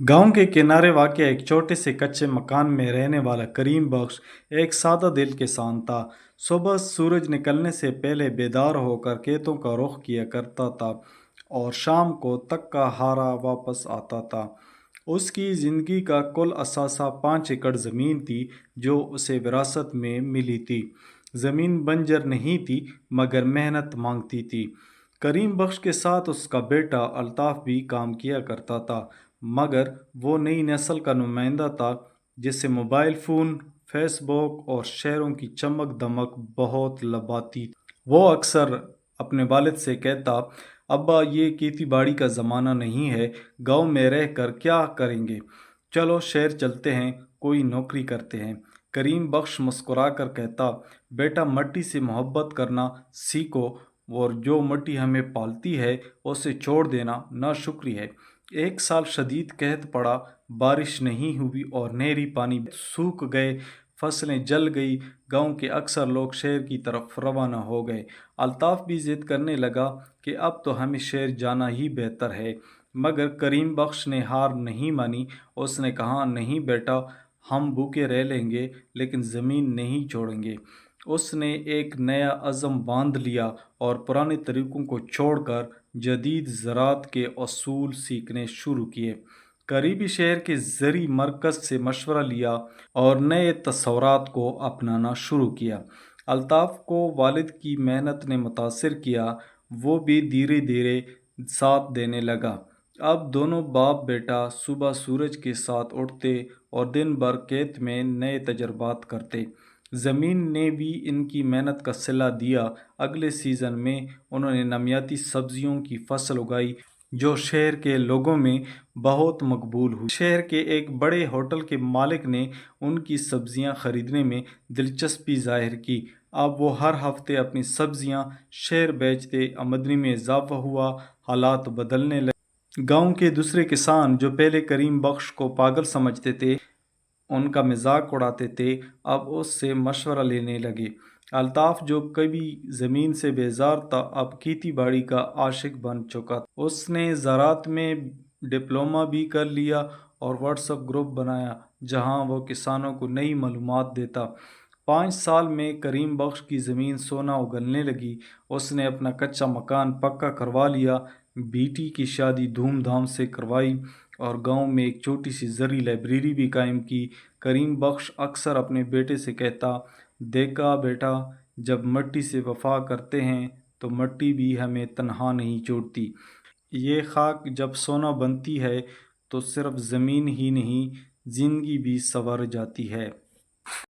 गांव के किनारे वाक़या एक छोटे से कच्चे मकान में रहने वाला करीम बख्श एक सादा दिल किसान था। सुबह सूरज निकलने से पहले बेदार होकर खेतों का रुख किया करता था और शाम को थका हारा वापस आता था। उसकी ज़िंदगी का कुल असासा 5 एकड़ ज़मीन थी जो उसे विरासत में मिली थी। ज़मीन बंजर नहीं थी मगर मेहनत मांगती थी। करीम बख्श के साथ उसका बेटा अल्ताफ़ भी काम किया करता था, मगर वो नई नस्ल का नुमाइंदा था जिसे मोबाइल फ़ोन, फेसबुक और शहरों की चमक दमक बहुत लभाती थी। वो अक्सर अपने वालिद से कहता, अब्बा ये खेती बाड़ी का ज़माना नहीं है, गांव में रह कर क्या करेंगे, चलो शहर चलते हैं, कोई नौकरी करते हैं। करीम बख्श मुस्कुरा कर कहता, बेटा मट्टी से मोहब्बत करना सीखो और जो मट्टी हमें पालती है उसे छोड़ देना नाशुक्री है। एक साल शदीद कहत पड़ा, बारिश नहीं हुई और नहरी पानी सूख गए, फसलें जल गई। गांव के अक्सर लोग शहर की तरफ रवाना हो गए। अल्ताफ भी जिद करने लगा कि अब तो हमें शहर जाना ही बेहतर है, मगर करीम बख्श ने हार नहीं मानी। उसने कहा, नहीं बेटा, हम भूखे रह लेंगे लेकिन ज़मीन नहीं छोड़ेंगे। उसने एक नया अज़म बांध लिया और पुराने तरीक़ों को छोड़कर जदीद ज़राअत के असूल सीखने शुरू किए। करीबी शहर के ज़री मरकज़ से मशवरा लिया और नए तसव्वुरात को अपनाना शुरू किया। अल्ताफ़ को वालिद की मेहनत ने मुतासिर किया, वो भी धीरे धीरे साथ देने लगा। अब दोनों बाप बेटा सुबह सूरज के साथ उठते और दिन भर खेत में नए तजर्बात करते। ज़मीन ने भी इनकी मेहनत का सिला दिया। अगले सीज़न में उन्होंने नमियाती सब्जियों की फसल उगाई जो शहर के लोगों में बहुत मकबूल हुई। शहर के एक बड़े होटल के मालिक ने उनकी सब्जियां खरीदने में दिलचस्पी जाहिर की। अब वो हर हफ्ते अपनी सब्जियां शहर बेचते, आमदनी में इजाफा हुआ, हालात बदलने लगे। गांव के दूसरे किसान जो पहले करीम बख्श को पागल समझते थे, उनका मजाक उड़ाते थे, अब उससे मशवरा लेने लगे। अल्ताफ़ जो कभी ज़मीन से बेजार था, अब खेती बाड़ी का आशिक बन चुका था। उसने ज़राअत में डिप्लोमा भी कर लिया और व्हाट्सएप ग्रुप बनाया जहां वो किसानों को नई मालूमात देता। 5 साल में करीम बख्श की ज़मीन सोना उगलने लगी। उसने अपना कच्चा मकान पक्का करवा लिया, बेटी की शादी धूमधाम से करवाई और गांव में एक छोटी सी ज़री लाइब्रेरी भी कायम की। करीम बख्श अक्सर अपने बेटे से कहता, देखा बेटा, जब मिट्टी से वफा करते हैं तो मिट्टी भी हमें तन्हा नहीं छोड़ती। ये खाक जब सोना बनती है तो सिर्फ ज़मीन ही नहीं, ज़िंदगी भी संवर जाती है।